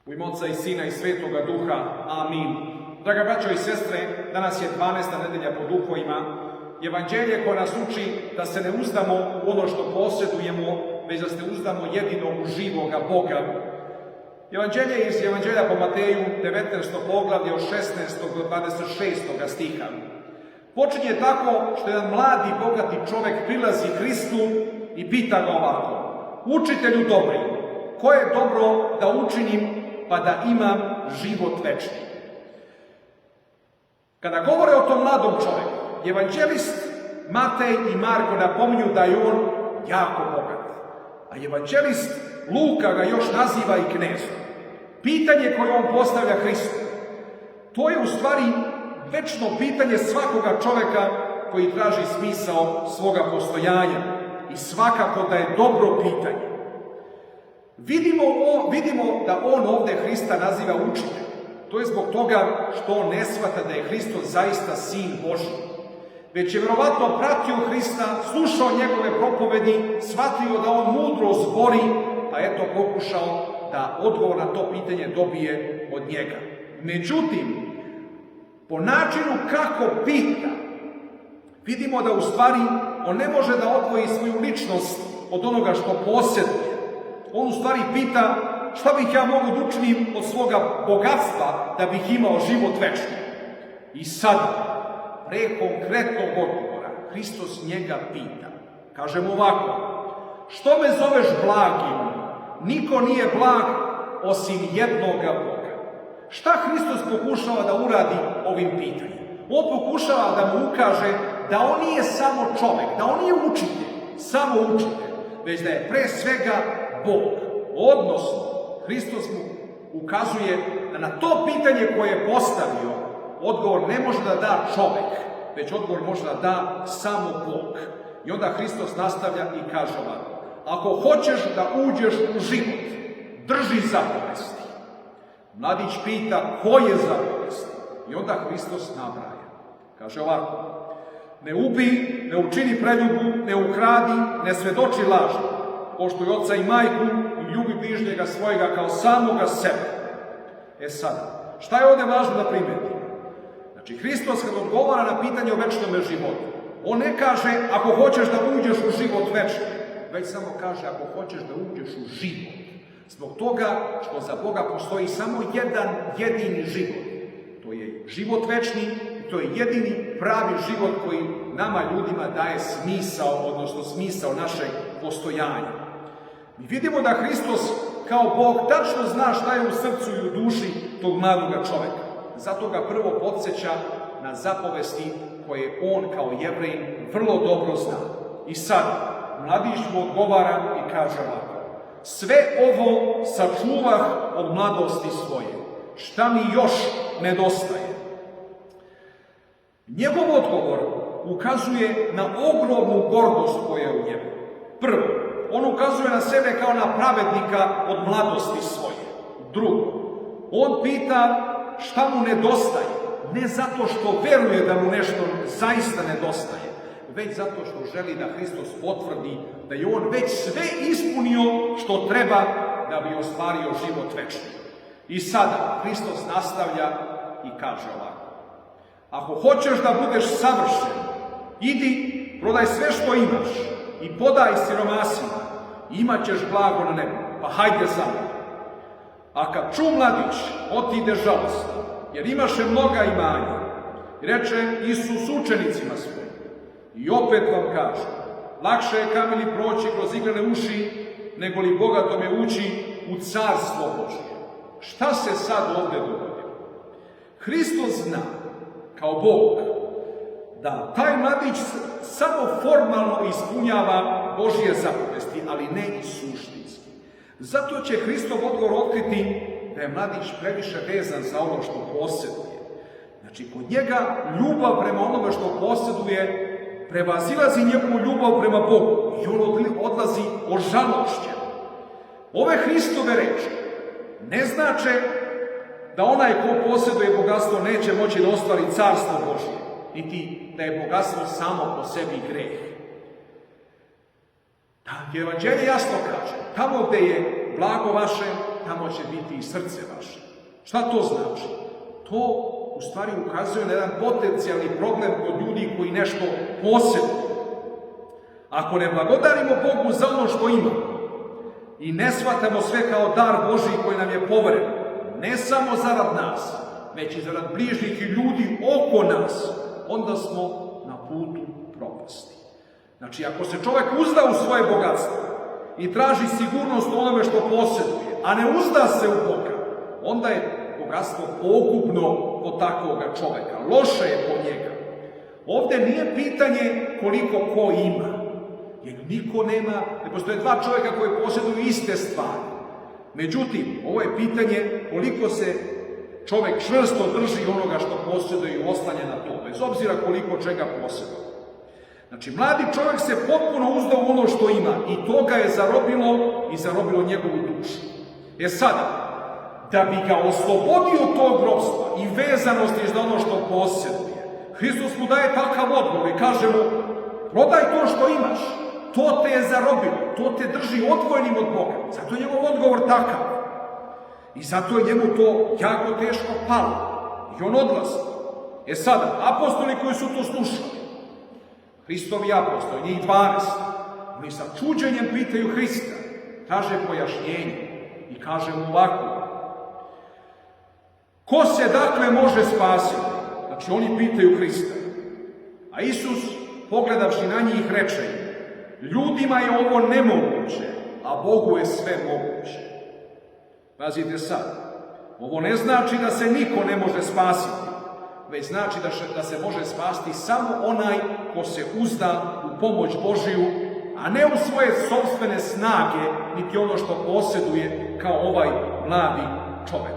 U ime Oca i Sina i Svetoga Duha. Amin. Draga braćo i sestre, danas je 12. nedelja po duhovima. Evanđelje koje nas uči da se ne uzdamo u ono što posjedujemo, već da se uzdamo jedino u živoga Boga. Evanđelje iz Evanđelja po Mateju, 19. poglavlje od 16. do 26. stiha. Počinje tako što jedan mladi, bogati čovjek prilazi Hristu i pita ga ovako: Učitelju dobri, koje je dobro da učinim pa da imam život večni? Kada govore o tom mladom čovjeku, evanđelist Matej i Marko napominju da je on jako bogat, a evanđelist Luka ga još naziva i knezom. Pitanje koje on postavlja Hristu, to je u stvari večno pitanje svakoga čovjeka koji traži smisao svoga postojanja i svakako da je dobro pitanje. Vidimo da on ovdje Hrista naziva učitelj. To je zbog toga što on ne shvata da je Hristos zaista Sin Božji. Već je vjerovatno pratio Hrista, slušao njegove propovedi, shvatio da on mudro zbori, pa eto pokušao da odgovor na to pitanje dobije od njega. Međutim, po načinu kako pita, vidimo da u stvari on ne može da odvoji svoju ličnost od onoga što posjeduje. On u stvari pita: šta bih ja mogao da učinim od svoga bogatstva da bih imao život večni? I sada, pre konkretnog odgovora, Hristos njega pita. Kaže mu ovako: što me zoveš blagim? Niko nije blag osim jednoga Boga. Šta Hristos pokušava da uradi ovim pitanjem? On pokušava da mu ukaže da on nije samo čovjek, da on nije učitelj, samo učitelj, već da je pre svega Bog. Odnosno, Hristos mu ukazuje da na to pitanje koje je postavio, odgovor ne može da da čovjek, već odgovor može da da samo Bog. I onda Hristos nastavlja i kaže ovako: ako hoćeš da uđeš u život, drži zapovesti. Mladić pita: koje zapovesti? I onda Hristos nabraja. Kaže ovako: ne ubij, ne učini preljubu, ne ukradi, ne svedoči lažno, poštuj oca i majku i ljubi bližnjega svojega kao samoga sebe. E sada, šta je ovdje važno da primetimo? Znači, Hristos kad odgovara na pitanje o večnome životu, on ne kaže ako hoćeš da uđeš u život večni, već samo kaže ako hoćeš da uđeš u život. Zbog toga što za Boga postoji samo jedan jedini život. To je život večni i to je jedini pravi život koji nama ljudima daje smisao, odnosno smisao našeg postojanja. Mi vidimo da Hristos kao Bog tačno zna šta je u srcu i u duši tog mladoga čovjeka. Zato ga prvo podsjeća na zapovesti koje on kao Jevrej vrlo dobro zna. I sad mladić mu odgovara i kaže ovako: sve ovo sačuvah od mladosti svoje. Šta mi još nedostaje? Njegov odgovor ukazuje na ogromnu gordost koja je u njemu. Prvo, on ukazuje na sebe kao na pravednika od mladosti svoje. Drugo, on pita šta mu nedostaje. Ne zato što veruje da mu nešto zaista nedostaje, već zato što želi da Hristos potvrdi da je on već sve ispunio što treba da bi ostvario život večni. I sada Hristos nastavlja i kaže ovako: ako hoćeš da budeš savršen, idi, prodaj sve što imaš i podaj siromasima i imat ćeš blago na nebu, pa hajde za mnom. A kad ču mladić, otide žalosno, jer imaše mnoga imanja. I reče Isus učenicima svojim: i opet vam kaže, lakše je kameni proći kroz iglene uši, nego li bogatome ući u carstvo Božje. Šta se sad ovdje dogodilo? Hristos zna, kao Bog, da taj mladić samo formalno ispunjava Božje zapovesti, ali ne i suštinski. Zato će Hristov odgovor otkriti da je mladić previše vezan za ono što posjeduje. Znači, kod njega ljubav prema onome što posjeduje prevazilazi njegovu ljubav prema Bogu i on odlazi ožalošćen. Ove Hristove reči ne znače da onaj ko posjeduje bogatstvo neće moći da ostvari carstvo Božje, niti da je bogatstvo samo po sebi greh. Evanđelje jasno kaže, tamo gdje je blago vaše, tamo će biti i srce vaše. Šta to znači? To u stvari ukazuje na jedan potencijalni problem kod ljudi koji nešto posjeduju. Ako ne blagodarimo Bogu za ono što imamo i ne shvatamo sve kao dar Božji koji nam je poveren, ne samo zarad nas, već i zarad bližnjih i ljudi oko nas, onda smo na putu propasti. Znači, ako se čovjek uzda u svoje bogatstvo i traži sigurnost u onome što posjeduje, a ne uzda se u Boga, onda je bogatstvo pogubno po takvoga čovjeka. Loše je po njega. Ovdje nije pitanje koliko ko ima, jer niko nema, ne postoje dva čovjeka koji posjeduju iste stvari. Međutim, ovo je pitanje koliko se čovjek čvrsto drži onoga što posjeduje i oslanja na to, bez obzira koliko čega posjeduje. Znači, mladi čovjek se potpuno uzdao u ono što ima i to ga je zarobilo njegovu dušu. Sada, da bi ga oslobodio tog ropstva i vezanosti za ono što posjeduje, Hristos mu daje takav odgovor i kaže mu, prodaj to što imaš, to te je zarobilo, to te drži odvojenim od Boga. Zato je njegov odgovor takav. I zato je njemu to jako teško palo. I on odlazi. Sada, apostoli koji su to slušali, Hristovi apostoli, njih 12, oni sa čuđenjem pitaju Hrista, kaže pojašnjenje i kaže mu ovako, ko se dakle može spasiti? Znači oni pitaju Hrista. A Isus, pogledavši na njih, reče im, ljudima je ovo nemoguće, a Bogu je sve moguće. Pazite sad, ovo ne znači da se niko ne može spasiti, već znači da se može spasiti samo onaj ko se uzda u pomoć Božiju, a ne u svoje sopstvene snage, niti ono što posjeduje kao ovaj mladi čovjek.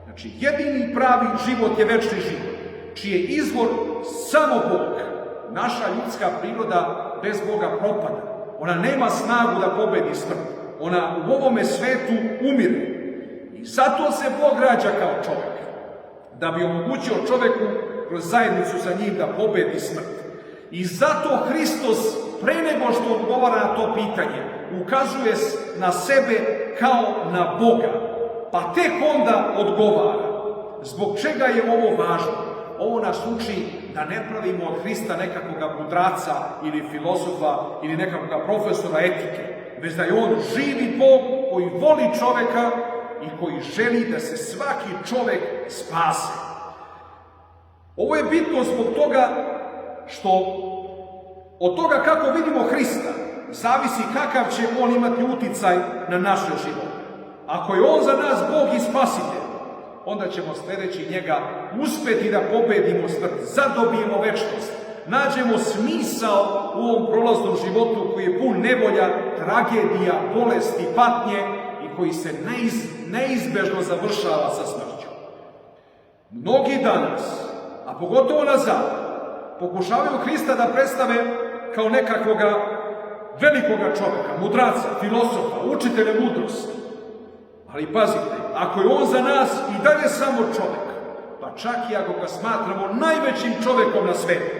Znači, jedini pravi život je večni život, čiji je izvor samo Bog. Naša ljudska priroda bez Boga propada. Ona nema snagu da pobedi smrt. Ona u ovome svetu umire. I zato se Bog rađa kao čovjek. Da bi omogućio čovjeku kroz zajednicu sa njim da pobedi smrt. I zato Hristos, pre nego što odgovara na to pitanje, ukazuje na sebe kao na Boga. Pa tek onda odgovara. Zbog čega je ovo važno? Ovo nas uči da ne pravimo od Hrista nekakvog mudraca ili filozofa ili nekakvog profesora etike, već da je on živi Bog koji voli čovjeka i koji želi da se svaki čovjek spase. Ovo je bitno zbog toga što od toga kako vidimo Hrista zavisi kakav će on imati uticaj na naše živote. Ako je on za nas Bog i spasitelj, onda ćemo sljedeći njega uspjeti da pobedimo smrt, zadobijemo večnost, nađemo smisao u ovom prolaznom životu koji je pun nevolja, tragedija, bolesti, patnje i koji se neizbežno završava sa smrću. Mnogi danas, a pogotovo na zapadu, pokušavaju Hrista da predstave kao nekakvoga velikoga čovjeka, mudraca, filozofa, učitelja mudrosti. Ali pazite, ako je on za nas i dalje samo čovjek, pa čak i ako ga smatramo najvećim čovjekom na svijetu,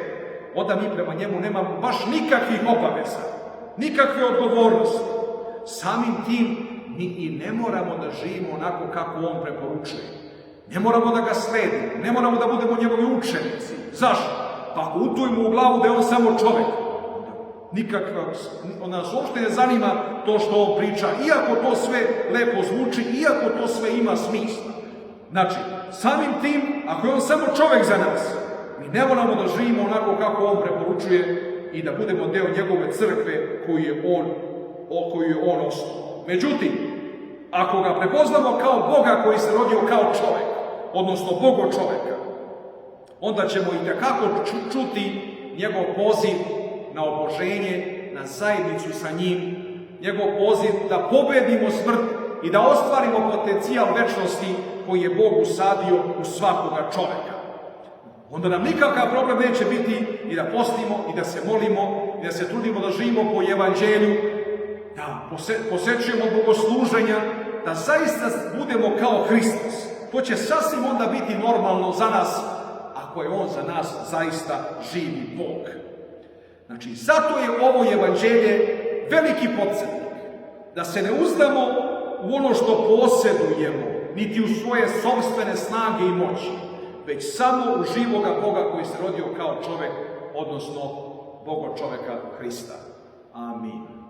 onda mi prema njemu nemamo baš nikakvih obaveza, nikakve odgovornosti. Samim tim mi i ne moramo da živimo onako kako on preporučuje. Ne moramo da ga sledimo, ne moramo da budemo njegovi učenici. Zašto? Pa ako utujemo u glavu da je on samo čovjek, nas uopšte ne zanima to što on priča, iako to sve lepo zvuči, iako to sve ima smisla. Znači, samim tim, ako je on samo čovjek za nas, mi ne moramo da živimo onako kako on preporučuje i da budemo deo njegove crkve koju je on osnovao. Međutim, ako ga prepoznamo kao Boga koji se rodio kao čovjek, odnosno Bogo čovjeka, onda ćemo i tekako čuti njegov poziv na oboženje, na zajednicu sa njim, njegov poziv da pobedimo smrt i da ostvarimo potencijal večnosti koji je Bog usadio u svakoga čovjeka. Onda nam nikakav problem neće biti i da postimo, i da se molimo, i da se trudimo da živimo po evanđelju, da posećujemo bogosluženja, da zaista budemo kao Hristos. To će sasvim onda biti normalno za nas, ako je on za nas zaista živi Bog. Znači, zato je ovo evanđelje veliki podsjetnik, da se ne uzdamo u ono što posjedujemo, niti u svoje sopstvene snage i moći, već samo u živoga Boga koji se rodio kao čovek, odnosno Boga čoveka Hrista. Amin.